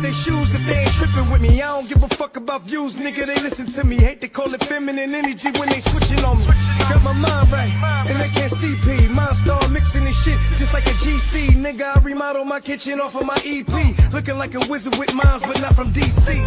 their shoes if they ain't tripping with me. I don't give a fuck about views, nigga, they listen to me. Hate to call it feminine energy when they switching on me. Got my mind right, and they can't CP. Mind start mixing this shit just like a GC. Nigga, I remodel my kitchen off of my EP. Looking like a wizard with minds, but not from DC.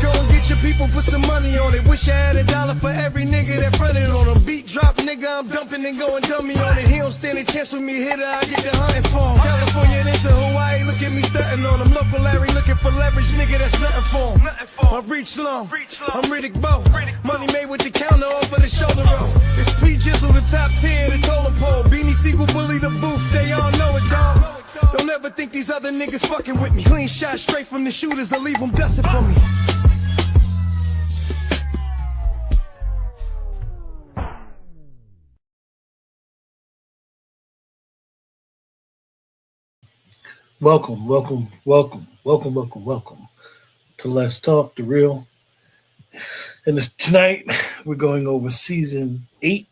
Go and get your people, put some money on it. Wish I had $1 for every nigga that fronted on him. Beat drop, nigga, I'm dumping and going dummy on it. He don't stand a chance with me, hitter, I get the hunting for him. California into Hawaii, look at me stunting on him. Local Larry looking for leverage, nigga, that's nothing for him. I reach long, I'm Riddick Bowe. Money made with the counter off of the shoulder roll. It's P Jizzle, the top 10, the totem pole. Beanie Siegel, bully the booth, they all know it, dog. Don't ever think these other niggas fucking with me. Clean shot straight from the shooters, I leave them dusting for me. Welcome to Let's Talk the Real. And tonight we're going over season 8,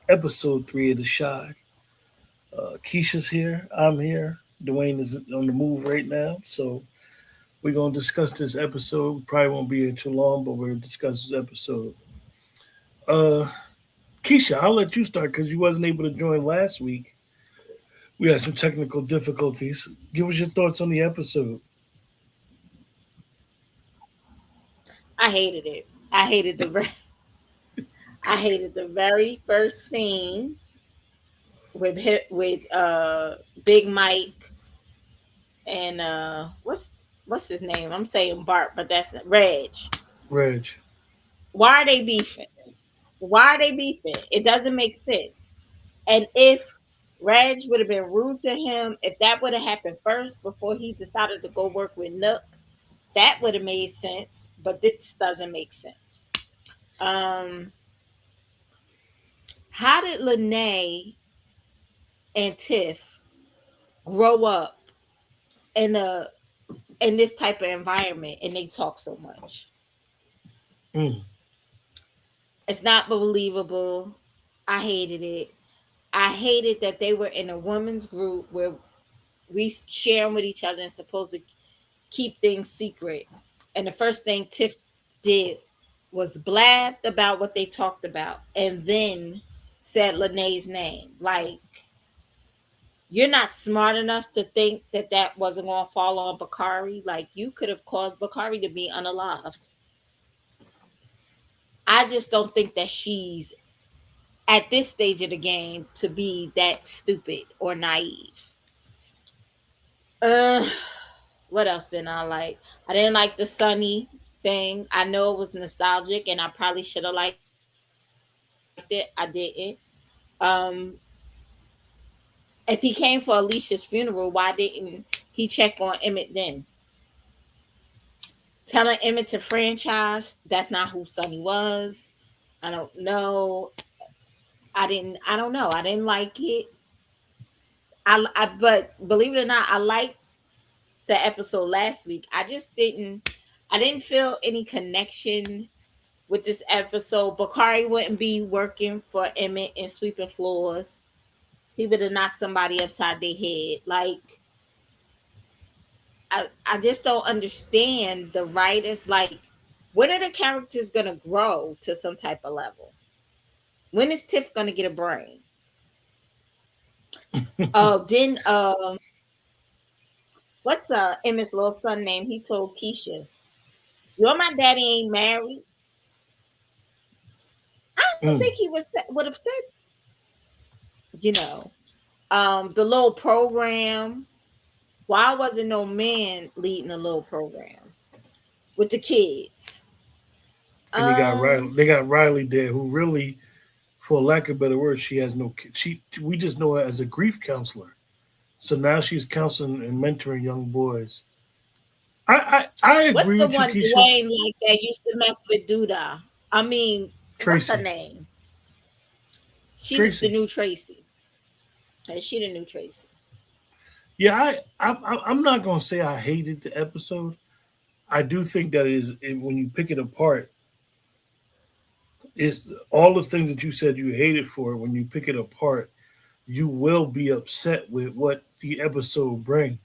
episode 3 of the Shaad. Keisha's here. I'm here. Dwayne is on the move right now, so we're going to discuss this episode. Probably won't be here too long, but we're going to discuss this episode. Keisha, I'll let you start because you wasn't able to join last week. We had some technical difficulties. Give us your thoughts on the episode. I hated it. I hated the very first scene with Big Mike and what's his name? I'm saying Bart, but that's not Reg. Why are they beefing? It doesn't make sense. And if Reg would have been rude to him, if that would have happened first before he decided to go work with Nuck, that would have made sense. But this doesn't make sense. How did Lene and Tiff grow up in this type of environment and they talk so much? It's not believable. I hated it. I hated that they were in a women's group where we sharing with each other and supposed to keep things secret. And the first thing Tiff did was blabbed about what they talked about and then said Lene's name. Like, you're not smart enough to think that that wasn't going to fall on Bakari. Like, you could have caused Bakari to be unalived. I just don't think that she's at this stage of the game to be that stupid or naive. What else didn't I like? I didn't like the Sunny thing. I know it was nostalgic and I probably should have liked it. I didn't. If he came for Alicia's funeral, why didn't he check on Emmett then? Telling Emmett to franchise, that's not who Sunny was. I don't know. I don't know. I didn't like it. But believe it or not, I liked the episode last week. I didn't feel any connection with this episode. Bakari wouldn't be working for Emmett and sweeping floors. He would have knocked somebody upside their head. Like, I just don't understand the writers. Like, when are the characters gonna grow to some type of level? When is Tiff gonna get a brain? Then what's Emmett's little son name? He told Keisha, "Your my daddy ain't married." I don't think he would have said, the little program. Why wasn't no man leading the little program with the kids? And they got Riley there, who really, for lack of better words, she has no. We just know her as a grief counselor, so now she's counseling and mentoring young boys. I agree. What's the with one you, Keisha? Dwayne like that used to mess with Duda? I mean, Tracy. What's her name? She's Tracy. the new Tracy. Is she the new Tracy? Yeah, I'm not gonna say I hated the episode. I do think that when you pick it apart, it's all the things that you said you hated for. When you pick it apart, you will be upset with what the episode bring.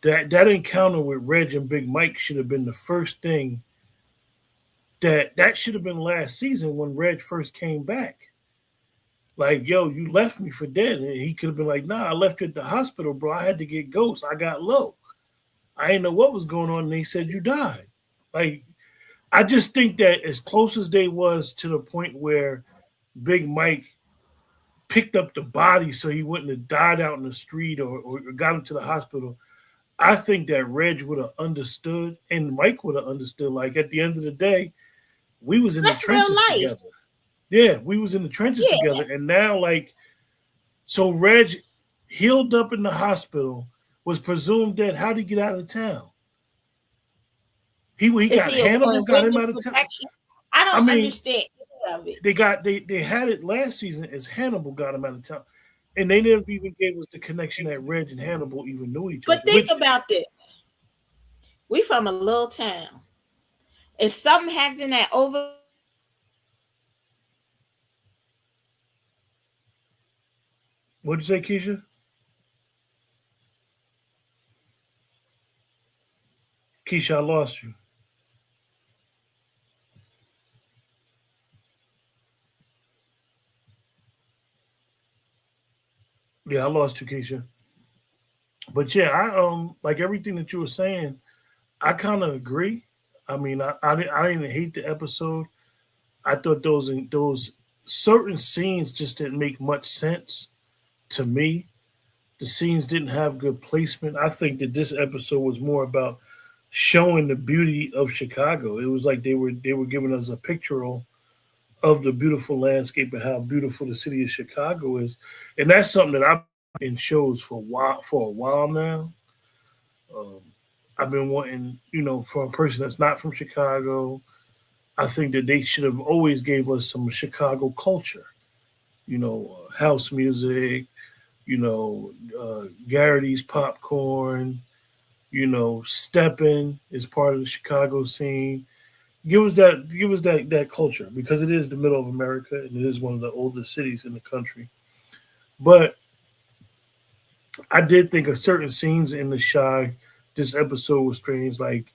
that encounter with Reg and Big Mike should have been the first thing that should have been last season when Reg first came back. Like, yo, you left me for dead. And he could have been like, nah, I left you at the hospital, bro. I had to get ghosts. I got low. I didn't know what was going on. And they said you died. Like, I just think that as close as they was to the point where Big Mike picked up the body so he wouldn't have died out in the street or got him to the hospital, I think that Reg would have understood and Mike would have understood. Like, at the end of the day, we was in the trenches together. Yeah, we was in the trenches together. And now, like, so Reg healed up in the hospital, was presumed dead. How did he get out of town? He got Hannibal got him out of town. I don't understand any of it. They had it last season as Hannibal got him out of town. And they never even gave us the connection that Reg and Hannibal even knew each other. But think about this. We from a little town. If something happened that over What'd you say, Keisha? Keisha, I lost you. Yeah, I lost you, Keisha. But yeah, I like everything that you were saying. I kind of agree. I mean, I didn't hate the episode. I thought those certain scenes just didn't make much sense to me. The scenes didn't have good placement. I think that this episode was more about showing the beauty of Chicago. It was like they were giving us a picture of the beautiful landscape and how beautiful the city of Chicago is, and that's something that I've been in shows for a while now. I've been wanting, for a person that's not from Chicago, I think that they should have always gave us some Chicago culture, house music, Garrity's popcorn, stepping is part of the Chicago scene. Give us that culture because it is the middle of America and it is one of the oldest cities in the country. But I did think of certain scenes in the Shaad. This episode was strange, like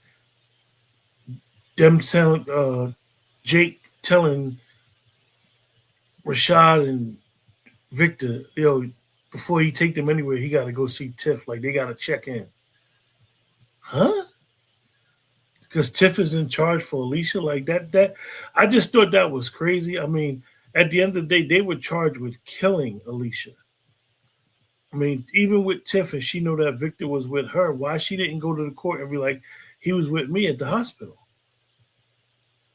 them telling Jake telling Rashad and Victor, before he take them anywhere, he got to go see Tiff. Like, they got to check in. Huh? Because Tiff is in charge for Alicia. Like, that I just thought that was crazy. I mean, at the end of the day, they were charged with killing Alicia. I mean, even with Tiff, and she know that Victor was with her, why she didn't go to the court and be like, he was with me at the hospital.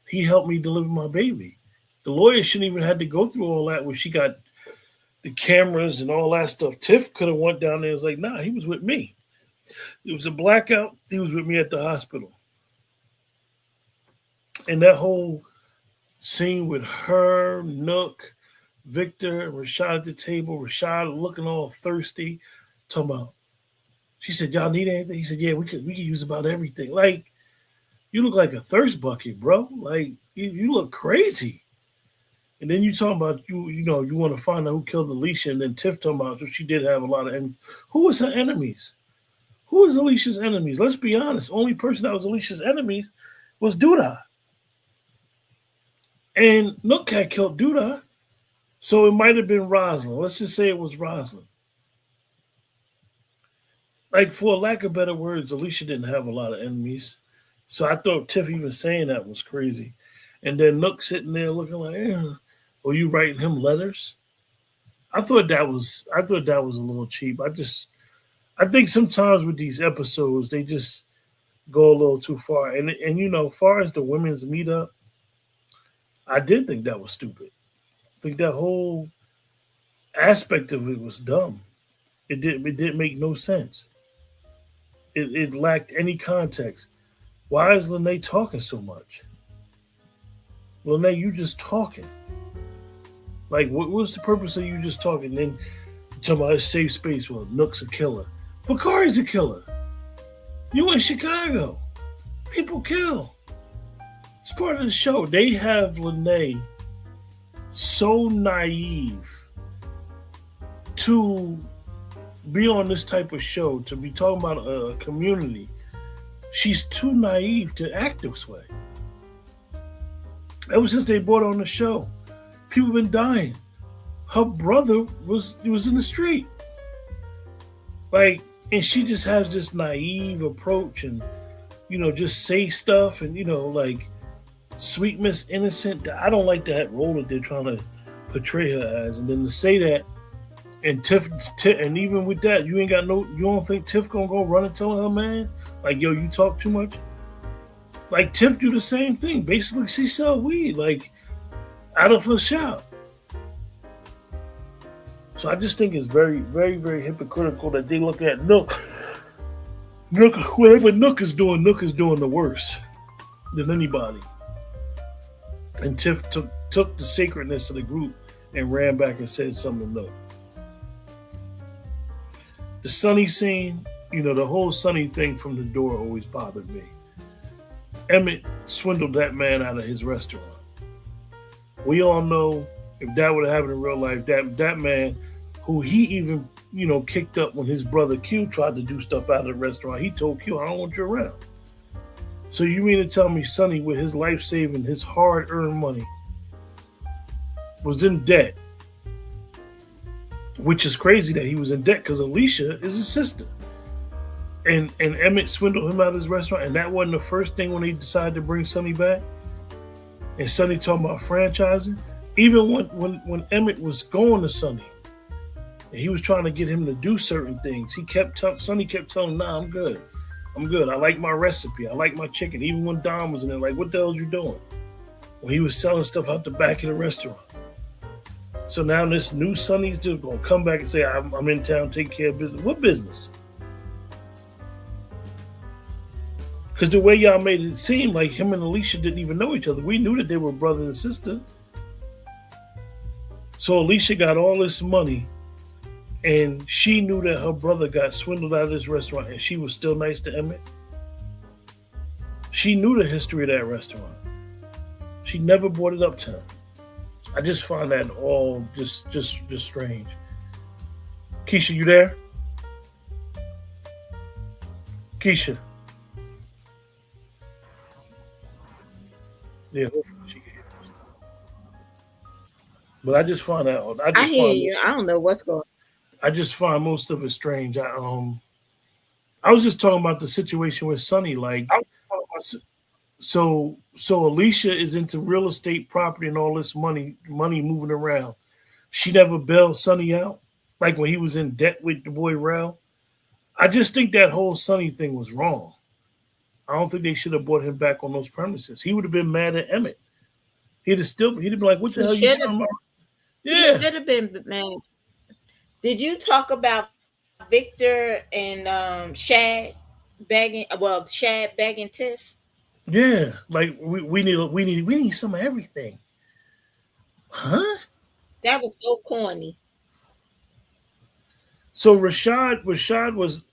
He helped me deliver my baby. The lawyer shouldn't even have to go through all that where she got the cameras and all that stuff. Tiff could have went down there and was like, nah, he was with me. It was a blackout. He was with me at the hospital. And that whole scene with her, Nuck, Victor, Rashad at the table, Rashad looking all thirsty, talking about, she said, y'all need anything? He said, yeah, we could use about everything. Like, you look like a thirst bucket, bro. Like, you look crazy. And then you talking about you want to find out who killed Alicia, and then Tiff talking about she did have a lot of enemies. Who was her enemies? Who was Alicia's enemies? Let's be honest. Only person that was Alicia's enemies was Duda. And Nook had killed Duda. So it might have been Rosalind. Let's just say it was Rosalind. Like, for lack of better words, Alicia didn't have a lot of enemies. So I thought Tiff even saying that was crazy. And then Nook sitting there looking like, oh, you writing him letters? I thought that was a little cheap. I think sometimes with these episodes, they just go a little too far. And as far as the women's meetup, I did think that was stupid. I think that whole aspect of it was dumb. It didn't make no sense. It lacked any context. Why is Lene talking so much? Lene, you just talking. Like, what's the purpose of you just talking? Then talking about a safe space. Well, Nook's a killer. Bakari's a killer. You in Chicago. People kill. It's part of the show. They have Lene so naive to be on this type of show, to be talking about a community. She's too naive to act this way. Ever since they brought her on the show, people been dying. Her brother was in the street, like, and she just has this naive approach, and just say stuff, and like sweet Miss Innocent. I don't like that role that they're trying to portray her as, and then to say that, and Tiff, and even with that, you ain't got no. You don't think Tiff gonna go run and tell her man, like, yo, you talk too much? Like, Tiff do the same thing. Basically, she sell weed, like, out of her shop. So I just think it's very, very, very hypocritical that they look at Nuck. Whatever Nuck is doing the worst than anybody. And Tiff took the sacredness of the group and ran back and said something to Nuck. The Sonny scene, the whole Sonny thing from the door always bothered me. Emmett swindled that man out of his restaurant. We all know if that would have happened in real life, that man, who he even, kicked up when his brother Q tried to do stuff out of the restaurant, he told Q, I don't want you around. So you mean to tell me Sonny, with his life saving, his hard-earned money, was in debt? Which is crazy that he was in debt, because Alicia is his sister. And Emmett swindled him out of his restaurant, and that wasn't the first thing when they decided to bring Sonny back. And Sonny talking about franchising. Even when Emmett was going to Sonny, and he was trying to get him to do certain things, Sonny kept telling him, nah, I'm good. I like my recipe. I like my chicken. Even when Dom was in there, like, what the hell is you doing? When he was selling stuff out the back of the restaurant. So now this new Sonny's just going to come back and say, I'm in town, take care of business. What business? Because the way y'all made it seem like him and Alicia didn't even know each other. We knew that they were brother and sister. So Alicia got all this money, and she knew that her brother got swindled out of this restaurant, and she was still nice to Emmett. She knew the history of that restaurant. She never brought it up to him. I just find that all just strange. Keisha, you there? Keisha. Yeah, hopefully she can hear us. But I just find that I hear you. I don't know what's going on. I just find most of it strange. I was just talking about the situation with Sonny. Like, so Alicia is into real estate, property, and all this money moving around. She never bailed Sonny out, like when he was in debt with the boy Rel. I just think that whole Sonny thing was wrong. I don't think they should have brought him back on those premises. He would have been mad at Emmett. He'd have been like, what the hell you talking about? Yeah. He should have been mad. Did you talk about Victor and Shaad begging Tiff? Yeah, like we need some of everything. Huh? That was so corny. So Rashad was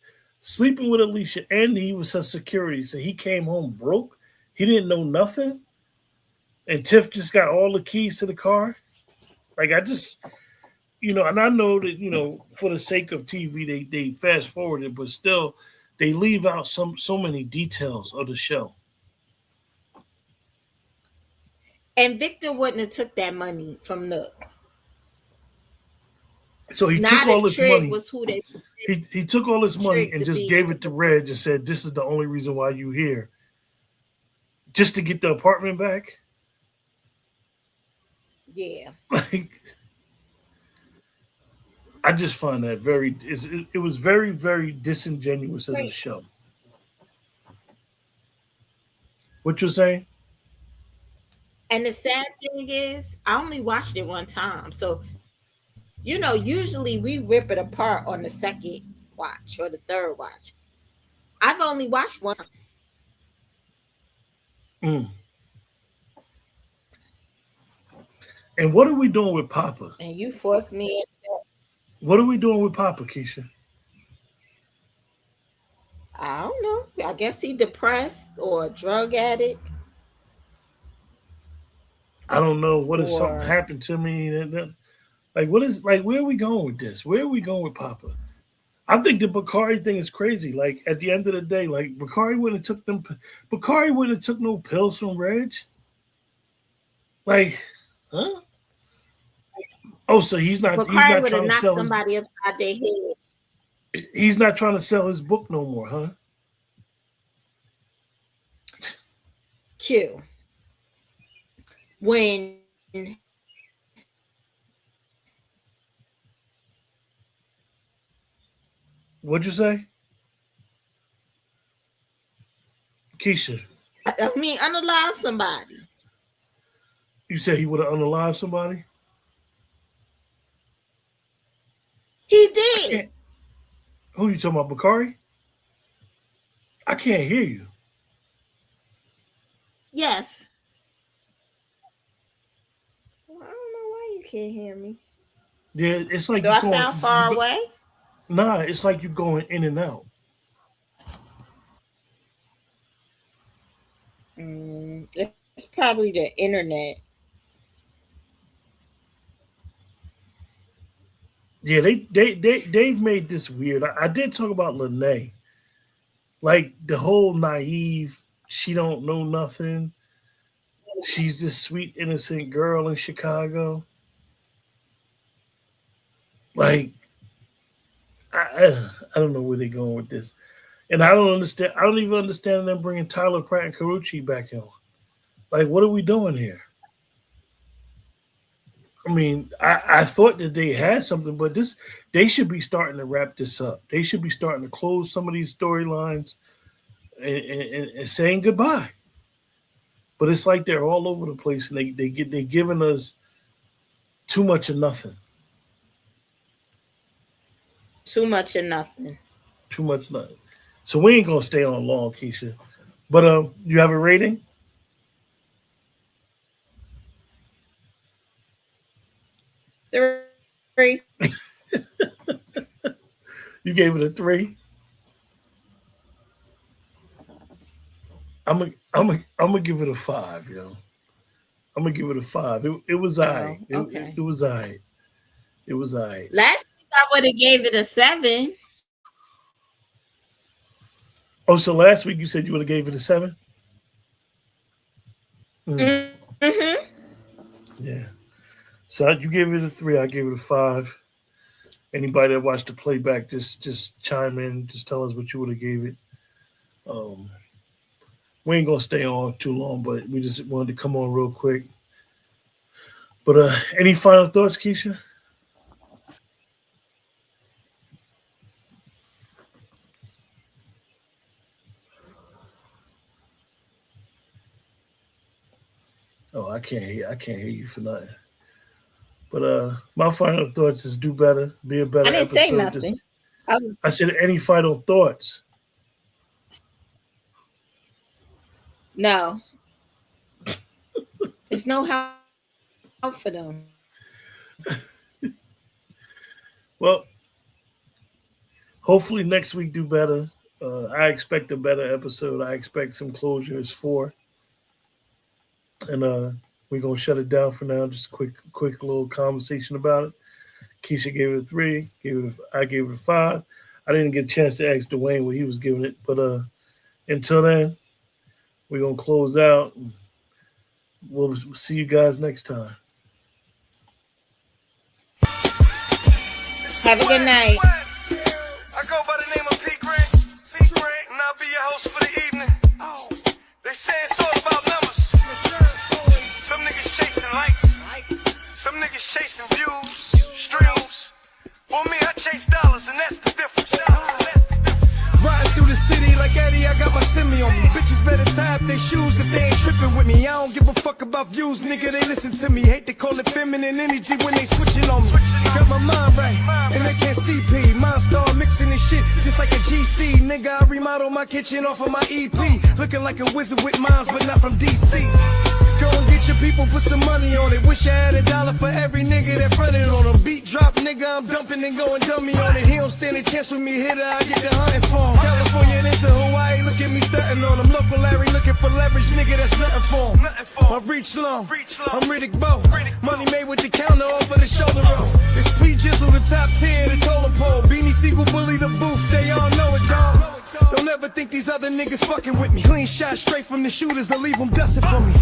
sleeping with Alicia, and he was her security. So he came home broke. He didn't know nothing. And Tiff just got all the keys to the car. Like, I just, and I know that, for the sake of TV, they fast forward it, but still, they leave out so many details of the show. And Victor wouldn't have took that money from Nuck. So he took all this money. Was who they he took all this money and just gave it to Reg and said, this is the only reason why you here. Just to get the apartment back? Yeah. Like, I just find that it was very, very disingenuous as a show. What you're saying? And the sad thing is, I only watched it one time. So, usually we rip it apart on the second watch or the third watch. I've only watched one time. And what are we doing with Papa? And you forced me into that. What are we doing with Papa, Keisha? I don't know. I guess he depressed or a drug addict. I don't know. What if something happened to me? Like, where are we going with this? Where are we going with Papa? I think the Bakari thing is crazy. Like at the end of the day, like Bakari wouldn't have took them. Bakari wouldn't have took no pills from Reg. Like, huh? Oh, so he's not. He's Bakari not would have trying to knocked sell somebody upside their head. He's not trying to sell his book no more, huh? Q. When What'd you say, Keisha? I mean, unalive somebody. You said he would have unalived somebody. He did. Who you talking about, Bakari? I can't hear you. Yes. Well, I don't know why you can't hear me. Yeah, it's like Do I sound far away? Nah, it's like you're going in and out. It's probably the internet. Yeah, they've made this weird. I did talk about Lene, like the whole naive. She don't know nothing. She's this sweet innocent girl in Chicago. Like I don't know where they're going with this, and I don't understand. I don't even understand them bringing Tyler Pratt and Carucci back in. Like, what are we doing here? I mean, I thought that they had something, but they should be starting to wrap this up. They should be starting to close some of these storylines and saying goodbye. But it's like they're all over the place, and they're giving us too much of nothing. Too much of nothing. Too much nothing. So we ain't gonna stay on long, Keisha. But you have a rating? Three. You gave it a 3. I'm gonna give it a 5, yo. I'm gonna give it a 5. It was alright. Okay. It was alright. It was alright. Last week I would have gave it a 7. Oh, so last week you said you would have gave it a 7? Mm-hmm. Yeah. So you gave it a 3. I gave it a 5. Anybody that watched the playback, just chime in. Just tell us what you would have gave it. We ain't gonna stay on too long, but we just wanted to come on real quick. But any final thoughts, Keisha? Oh, I can't hear you for nothing. But my final thoughts is do better, be a better I didn't episode. say nothing. I said any final thoughts. No. There's no help for them. Well, hopefully next week do better. I expect a better episode. I expect some closures for. And we're gonna shut it down for now. Just quick little conversation about it. Keisha gave it a 3. I gave it a 5. I didn't get a chance to ask Dwayne what he was giving it, but until then, we're gonna close out. We'll see you guys next time. Have a good night. I go by the name of P. Grant, and I'll be your host for the evening. They say it's all about numbers. Some niggas chasing likes, some niggas chasing views, streams. For me, I chase dollars, and that's the difference. Riding through the city like Eddie, I got my semi on me. Bitches better tie up their shoes if they ain't tripping with me. I don't give a fuck about views, nigga, they listen to me. Hate to call it feminine energy when they switching on me. Got my mind right, and they can't CP. Mind start mixing this shit just like a GC. Nigga, I remodel my kitchen off of my EP. Looking like a wizard with minds, but not from DC. Go and get your people, put some money on it. Wish I had $1 for every nigga that fronted on them. Beat drop, nigga, I'm dumping and going dummy on it. He don't stand a chance with me, hitter, I get the hunting for him. California into Hawaii, look at me stunting on him. Local Larry looking for leverage, nigga, that's nothing for him. My reach long, I'm Riddick Bowe. Money made with the counter over the shoulder roll. It's P Jizzle, the top tier, the totem pole. Beanie Siegel bully the booth, they all know it, dog. Don't ever think these other niggas fucking with me. Clean shot straight from the shooters, I'll leave them dusting for me.